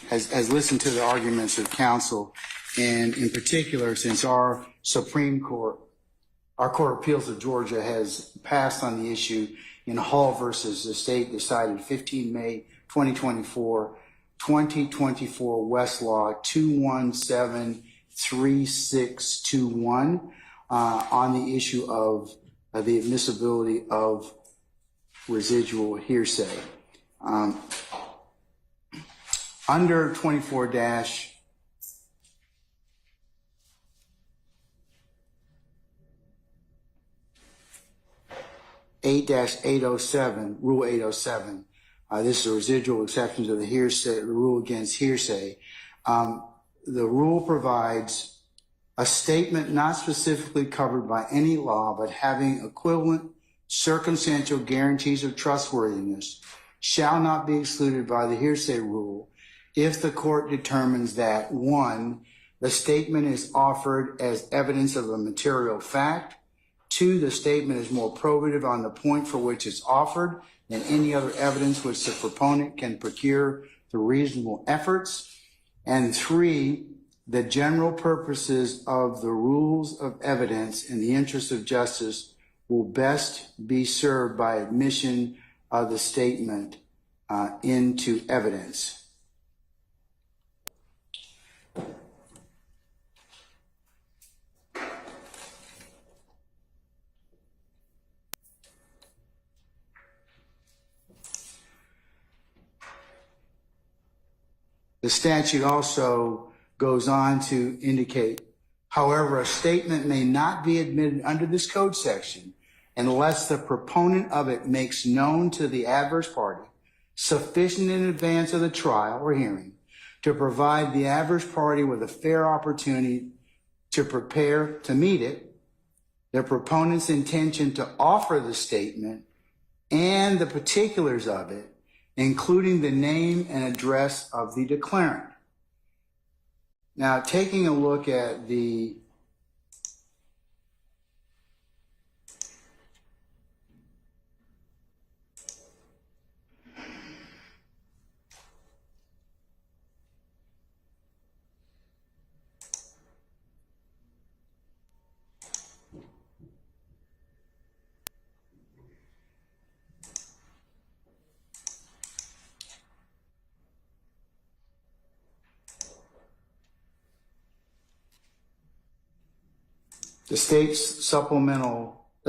has listened to the arguments of counsel, and in particular, since our Supreme Court, our Court of Appeals of Georgia has passed on the issue in Hall versus the state decided 15 May 2024, 2024 Westlaw 2173621 on the issue of the admissibility of residual hearsay. Under 24- 8-807, Rule 807. This is a residual exception to the hearsay, the rule against hearsay. The rule provides a statement not specifically covered by any law, but having equivalent circumstantial guarantees of trustworthiness shall not be excluded by the hearsay rule if the court determines that, 1, the statement is offered as evidence of a material fact, 2, the statement is more probative on the point for which it's offered than any other evidence which the proponent can procure through reasonable efforts, and 3, the general purposes of the rules of evidence in the interest of justice will best be served by admission of the statement into evidence. The statute also goes on to indicate, however, a statement may not be admitted under this code section unless the proponent of it makes known to the adverse party sufficient in advance of the trial or hearing to provide the adverse party with a fair opportunity to prepare to meet it, the proponent's intention to offer the statement, and the particulars of it, including the name and address of the declarant. Now, taking a look at the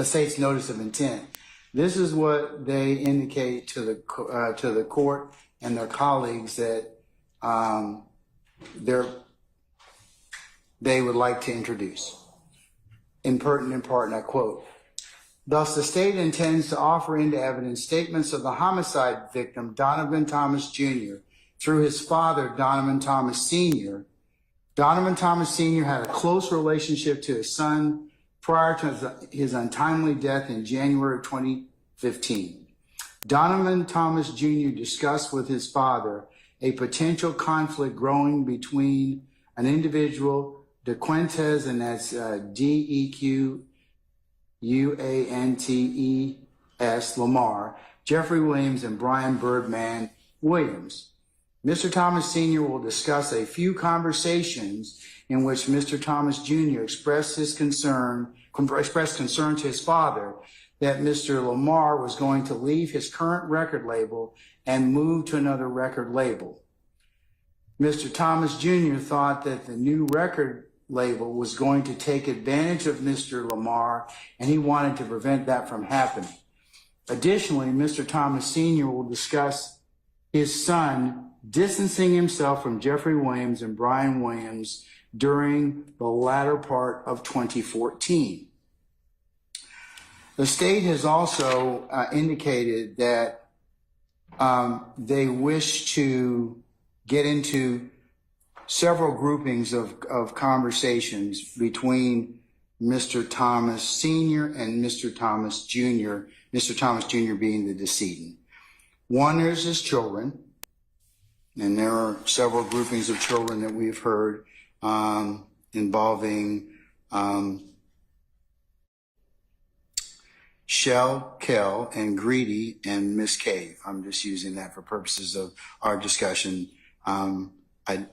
state's notice of intent. This is what they indicate to the court and their colleagues that they would like to introduce. In pertinent part, and I quote, "Thus, the state intends to offer into evidence statements of the homicide victim, Donovan Thomas Jr., through his father, Donovan Thomas Sr. Donovan Thomas Sr. had a close relationship to his son prior to his untimely death in January of 2015. Donovan Thomas Jr. discussed with his father a potential conflict growing between an individual, DeQuantes, and that's DeQuantes Lamar, Jeffrey Williams, and Brian Birdman Williams. Mr. Thomas Sr. will discuss a few conversations in which Mr. Thomas Jr. expressed concern to his father that Mr. Lamar was going to leave his current record label and move to another record label. Mr. Thomas Jr. thought that the new record label was going to take advantage of Mr. Lamar, and he wanted to prevent that from happening. Additionally, Mr. Thomas Sr. will discuss his son distancing himself from Jeffrey Williams and Brian Williams during the latter part of 2014. The state has also indicated that they wish to get into several groupings of conversations between Mr. Thomas Sr. and Mr. Thomas Jr., Mr. Thomas Jr. being the decedent. One is his children, and there are several groupings of children that we've heard involving Shell, Kell, and Greedy, and Miss Cave. I'm just using that for purposes of our discussion. I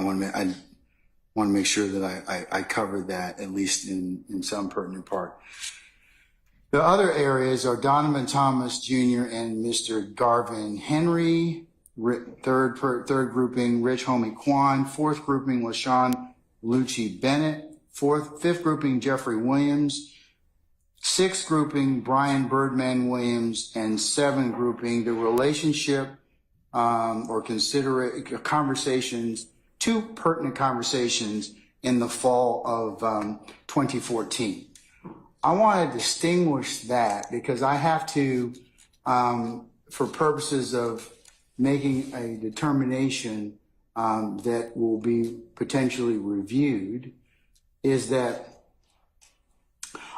want to make sure that I cover that at least in some pertinent part. The other areas are Donovan Thomas Jr. and Mr. Garvin Henry. Third grouping, Rich Homie Quan. Fourth grouping, LaShawn Lucci Bennett. Fifth grouping, Jeffrey Williams. Sixth grouping, Brian Birdman Williams. And seventh grouping, the relationship or conversations, two pertinent conversations in the fall of 2014. I want to distinguish that because I have to, for purposes of making a determination that will be potentially reviewed, is that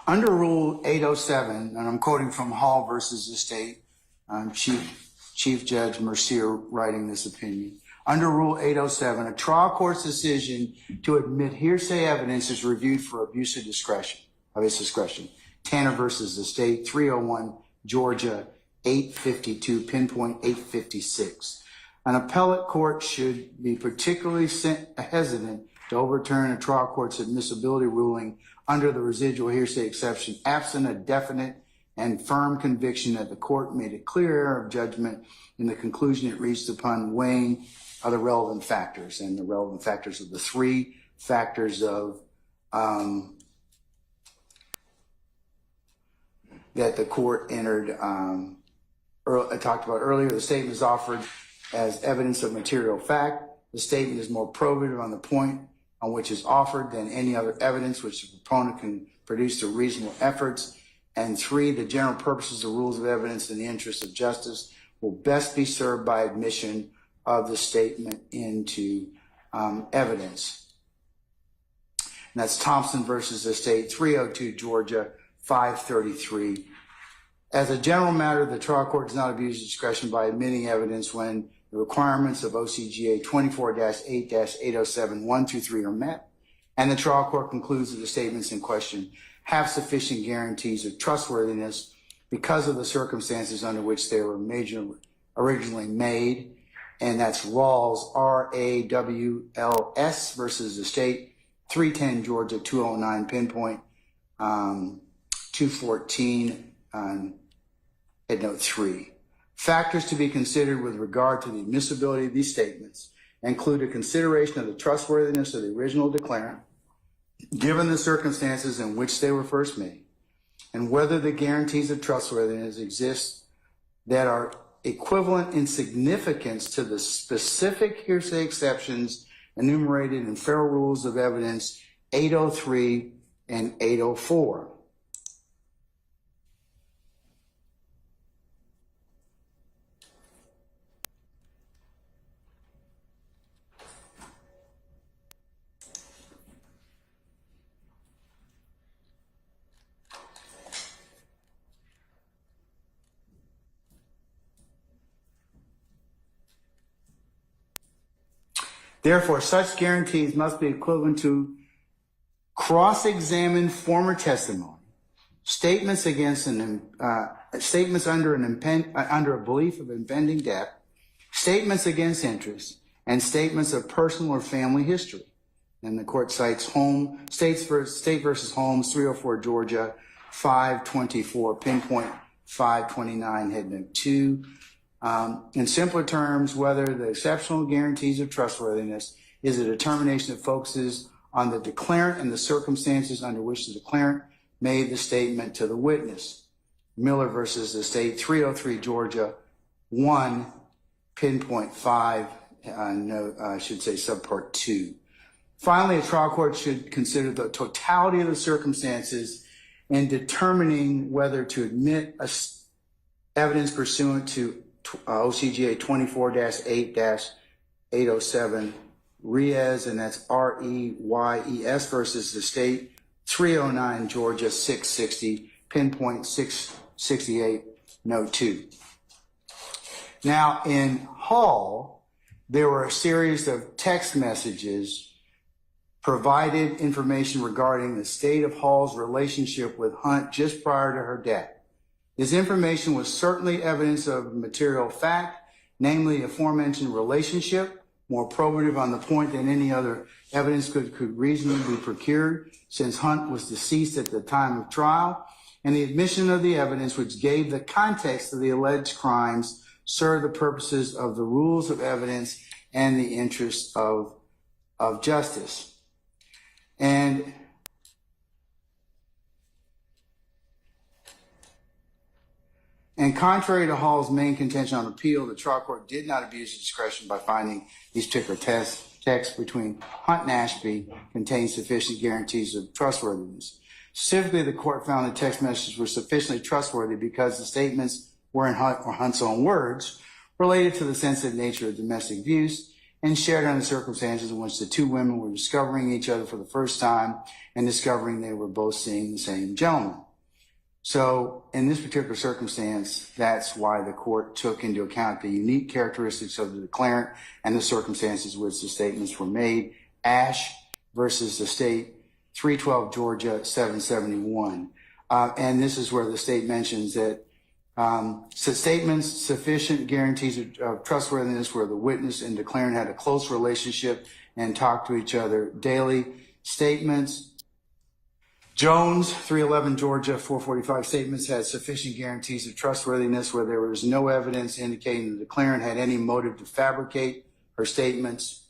under Rule 807, and I'm quoting from Hall versus the State, Chief Judge Mercier writing this opinion. Under Rule 807, a trial court's decision to admit hearsay evidence is reviewed for abuse of its discretion. Tanner versus the State, 301 Georgia 852, pinpoint 856. An appellate court should be particularly hesitant to overturn a trial court's admissibility ruling under the residual hearsay exception, absent a definite and firm conviction that the court made a clear error of judgment in the conclusion it reached upon weighing other relevant factors. And the relevant factors are the three factors of that the court entered, I talked about earlier. The statement is offered as evidence of material fact. The statement is more probative on the point on which is offered than any other evidence which the proponent can produce through reasonable efforts. And three, the general purposes of rules of evidence in the interest of justice will best be served by admission of the statement into evidence. And that's Thompson versus the State, 302 Georgia 533. As a general matter, the trial court does not abuse discretion by admitting evidence when the requirements of OCGA 24-8-807 1 through 3 are met, and the trial court concludes that the statements in question have sufficient guarantees of trustworthiness because of the circumstances under which they were originally made, and that's Rawls, R-A-W-L-S versus the State, 310 Georgia 209, pinpoint 214, headnote 3. Factors to be considered with regard to the admissibility of these statements include a consideration of the trustworthiness of the original declarant, given the circumstances in which they were first made, and whether the guarantees of trustworthiness exist that are equivalent in significance to the specific hearsay exceptions enumerated in Federal Rules of Evidence 803 and 804. Therefore, such guarantees must be equivalent to cross-examined former testimony, statements against statements under a belief of impending death, statements against interest, and statements of personal or family history. And the court cites State versus Holmes, 304 Georgia 524, pinpoint 529, headnote 2. In simpler terms, whether the exceptional guarantees of trustworthiness is a determination that focuses on the declarant and the circumstances under which the declarant made the statement to the witness. Miller versus the State, 303 Georgia 1, pinpoint 5, I should say subpart 2. Finally, a trial court should consider the totality of the circumstances in determining whether to admit evidence pursuant to OCGA 24-8-807 Reyes, and that's R-E-Y-E-S versus the State, 309 Georgia 660, pinpoint 668, note 2. Now, in Hall, there were a series of text messages provided information regarding the state of Hall's relationship with Hunt just prior to her death. This information was certainly evidence of material fact, namely aforementioned relationship, more probative on the point than any other evidence could reasonably be procured, since Hunt was deceased at the time of trial, and the admission of the evidence which gave the context of the alleged crimes served the purposes of the rules of evidence and the interests of justice. And contrary to Hall's main contention on appeal, the trial court did not abuse its discretion by finding these particular texts between Hunt and Ashby contained sufficient guarantees of trustworthiness. Specifically, the court found the text messages were sufficiently trustworthy because the statements were in Hunt's own words, related to the sensitive nature of domestic abuse, and shared under circumstances in which the two women were discovering each other for the first time and discovering they were both seeing the same gentleman. So in this particular circumstance, that's why the court took into account the unique characteristics of the declarant and the circumstances which the statements were made. Ash versus the state, 312 Georgia 771. And this is where the state mentions that statements sufficient guarantees of trustworthiness where the witness and declarant had a close relationship and talked to each other daily. Statements Jones, 311 Georgia 445, statements had sufficient guarantees of trustworthiness where there was no evidence indicating the declarant had any motive to fabricate her statements.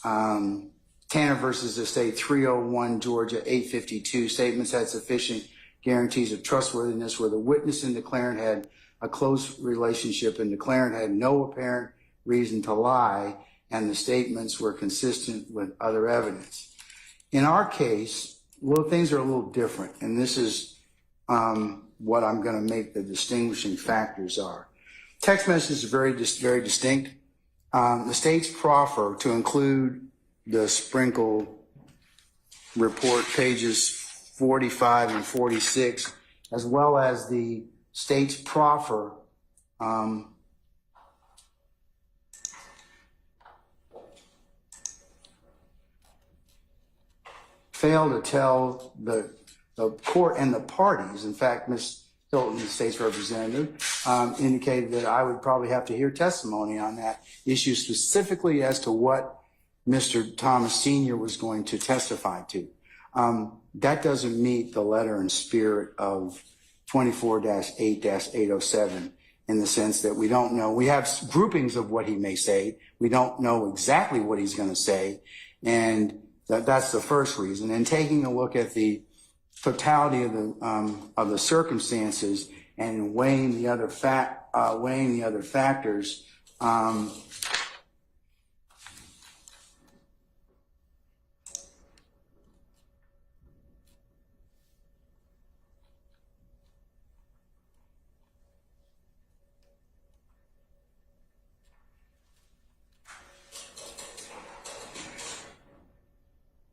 Tanner versus the state, 301 Georgia 852, statements had sufficient guarantees of trustworthiness where the witness and declarant had a close relationship and declarant had no apparent reason to lie, and the statements were consistent with other evidence. In our case, things are a little different, and this is what I'm going to make the distinguishing factors are. Text messages are very distinct. The state's proffer to include the Sprinkle report, pages 45 and 46, as well as the state's proffer failed to tell the court and the parties. In fact, Ms. Fulton, the state's representative, indicated that I would probably have to hear testimony on that issue specifically as to what Mr. Thomas Sr. was going to testify to. That doesn't meet the letter and spirit of 24-8-807 in the sense that we don't know. We have groupings of what he may say. We don't know exactly what he's going to say, and that's the first reason. And taking a look at the totality of the circumstances and weighing the other factors,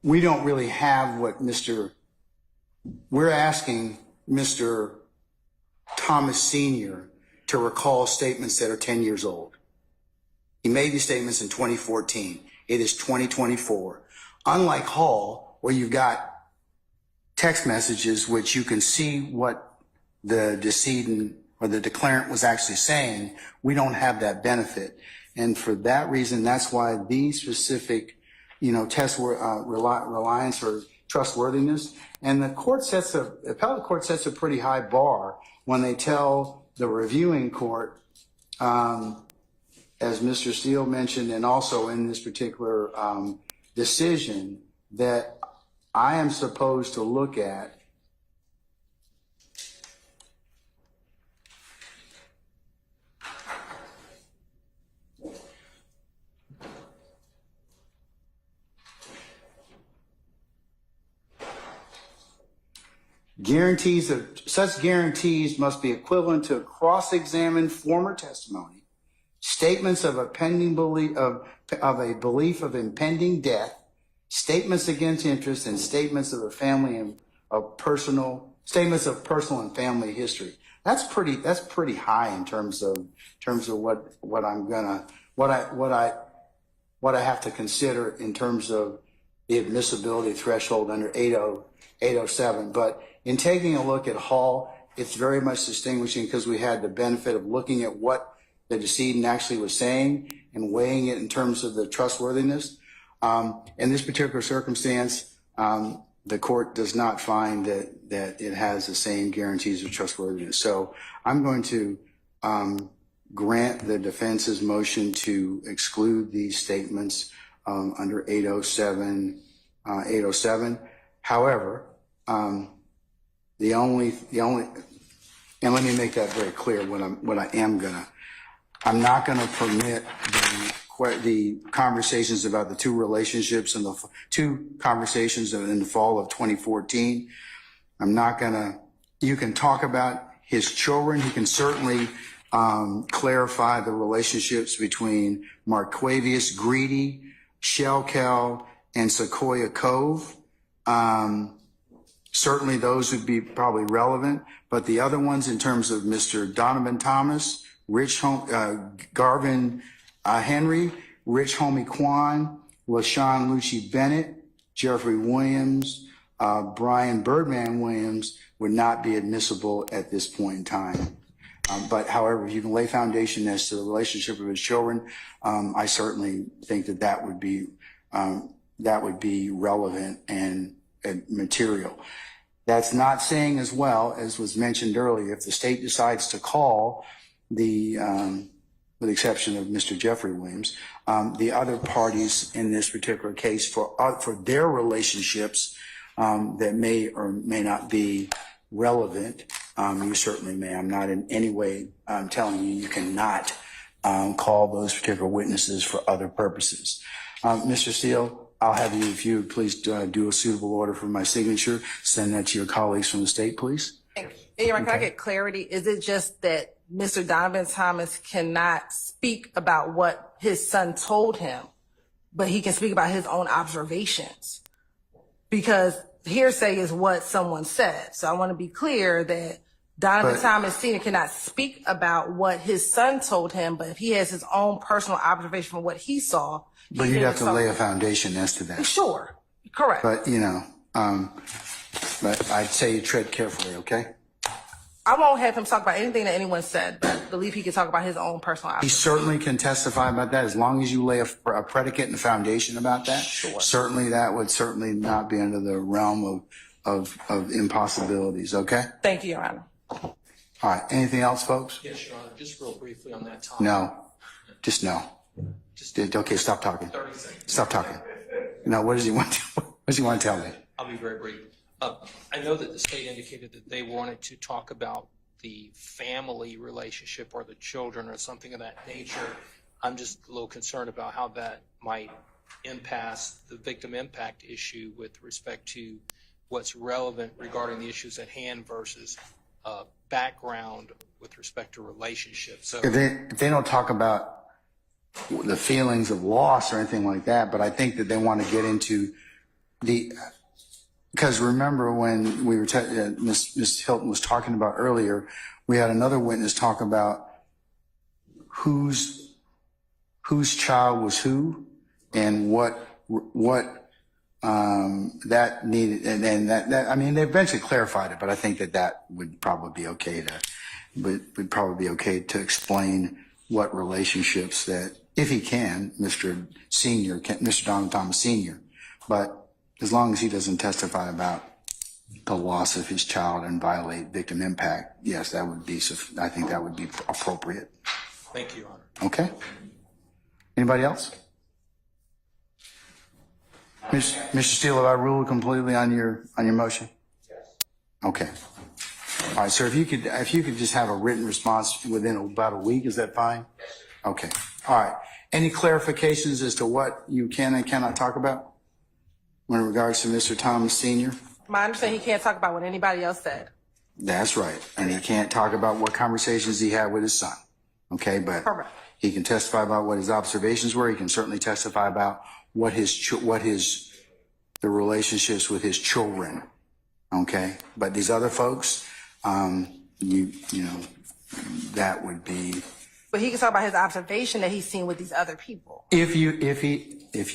we don't really have what we're asking Mr. Thomas Sr. to recall statements that are 10 years old. He made these statements in 2014. It is 2024. Unlike Hall, where you've got text messages which you can see what the decedent or the declarant was actually saying, we don't have that benefit. And for that reason, that's why these specific test reliance or trustworthiness. And the appellate court sets a pretty high bar when they tell the reviewing court, as Mr. Steele mentioned, and also in this particular decision, that I am supposed to look at such guarantees must be equivalent to cross-examined former testimony, statements of a pending belief of a belief of impending death, statements against interest, and statements of statements of personal and family history. That's pretty high in terms of what I have to consider in terms of the admissibility threshold under 807. But in taking a look at Hall, it's very much distinguishing because we had the benefit of looking at what the decedent actually was saying, and weighing it in terms of the trustworthiness. In this particular circumstance, the court does not find that it has the same guarantees of trustworthiness. So I'm going to grant the defense's motion to exclude these statements under 807. However, the only, and let me make that very clear. I'm not gonna permit the conversations about the two relationships and the two conversations in the fall of 2014. I'm not gonna. You can talk about his children. He can certainly clarify the relationships between Marquavius Greedy, Shellkel, and Sequoia Cove. Certainly those would be probably relevant, but the other ones in terms of Mr. Donovan Thomas, Garvin Henry, Rich Homie Quan, LaShawn Lucci Bennett, Jeffrey Williams, Brian Birdman Williams would not be admissible at this point in time. But however, if you can lay foundation as to the relationship of his children, I certainly think that would be relevant and material. That's not saying, as well as was mentioned earlier, if the state decides to call with the exception of Mr. Jeffrey Williams, the other parties in this particular case for their relationships that may or may not be relevant, you certainly may. I'm not in any way telling you cannot call those particular witnesses for other purposes. Mr. Steele, I'll have you, if you would please do a suitable order for my signature, send that to your colleagues from the state, please. Aaron, can I get clarity? Is it just that Mr. Donovan Thomas cannot speak about what his son told him, but he can speak about his own observations? Because hearsay is what someone said. So I want to be clear that Donovan Thomas Sr. cannot speak about what his son told him, but if he has his own personal observation from what he saw. But you'd have to lay a foundation as to that. Sure, correct. But, but I'd say you tread carefully, okay? I won't have him talk about anything that anyone said, but I believe he can talk about his own personal He observations. certainly can testify about that as long as you lay a predicate and a foundation about that. Sure. Certainly that would certainly not be under the realm of impossibilities, okay? Thank you, Your Honor. All right, anything else, folks? Yes, Your Honor, just real briefly on that topic. No, just no. Okay, stop talking. 30 seconds. Stop talking. No, what does he want to tell me? I'll be very brief. I know that the state indicated that they wanted to talk about the family relationship or the children or something of that nature. I'm just a little concerned about how that might impasse the victim impact issue with respect to what's relevant regarding the issues at hand versus background with respect to relationships. So If they don't talk about the feelings of loss or anything like that, but I think that they want to get into because remember when we were, Ms. Hilton was talking about earlier, we had another witness talk about whose child was who and what that needed, and that I mean, they eventually clarified it, but I think that would probably be okay to explain what relationships that, if he can, Mr. Donovan Thomas Sr., but as long as he doesn't testify about the loss of his child and violate victim impact, yes, I think that would be appropriate. thank you, Your Honor. Okay? Anybody else? Mr. Steele, have I ruled completely on your motion? Yes. Okay. All right, sir, if you could just have a written response within about a week, is that fine? Yes. Okay. All right. Any clarifications as to what you can and cannot talk about in regards to Mr. Thomas Sr.? My understanding, he can't talk about what anybody else said. That's right. And he can't talk about what conversations he had with his son. Okay, but Correct. He can testify about what his observations were. He can certainly testify about the relationships with his children. Okay, but these other folks, you know, that would be. But he can talk about his observation that he's seen with these other people. If you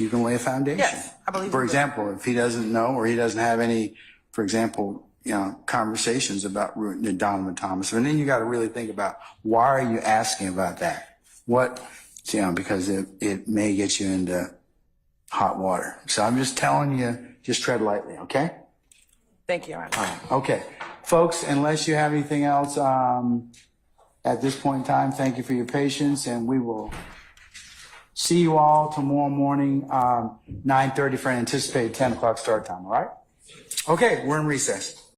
can lay a foundation. Yes, I believe. For example, if he doesn't know or he doesn't have any, for example, conversations about Donovan Thomas, and then you got to really think about why are you asking about that? you know, because it may get you into hot water. So I'm just telling you, just tread lightly, okay? Thank you, Your Honor. Okay. Folks, unless you have anything else at this point in time, thank you for your patience, and we will see you all tomorrow morning, 9:30 for an anticipated 10 o'clock start time, all right? Okay, we're in recess.